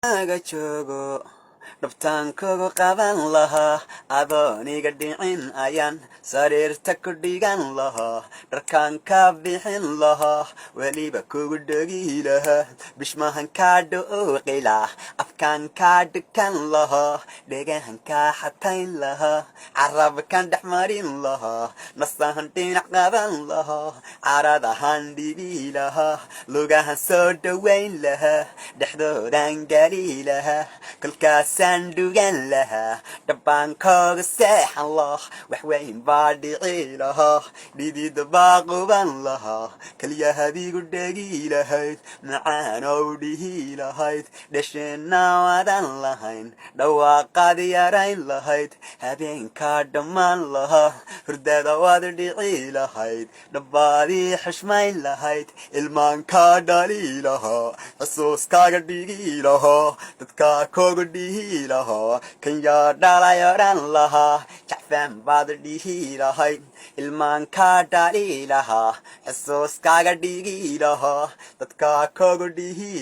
aga joogo dhabtaan kugu qaban lahaa adooniga dhicin ayaan sariirta ku dhigan lahaa dharkaan kaa bixin lahaa weliba kugu dhegi lahaa bishmahan kaa dhuuqilah afkaan kaa dhukan lahaa dhegahan kaa xatayn lahaa carabkan dhex marin lahaa nasahan dhinac qaban lahaa caradahan dhibi lahaa lugahan soo dhowayn lahaa dhexdoodan geli lahaa kolkaasaan dhugan lahaa dhabbaankooga seexan lah waxweyn baa dhici lahaa dhidida baa quban lahaa kelyahadiigu dhegi lahayd macaanow dhihi lahayd dhasheenna wadan lahayn dhawaaqaad yarayn lahayd habeenkaa dhammaan lahaa hurdada waad dhici lahayd dhabbaadii xushmayn lahayd ilmaankaa dhali lahaa xusuuskaaga dhigi lahaa dadkaa kooga dhihi lahaa kan yaa dhalay odhan lahaa jacfaan baad dhihi lahayd ilmaankaa dhali lahaa xusuuskaaga dhigi lahaa dadkaa kooga dhihi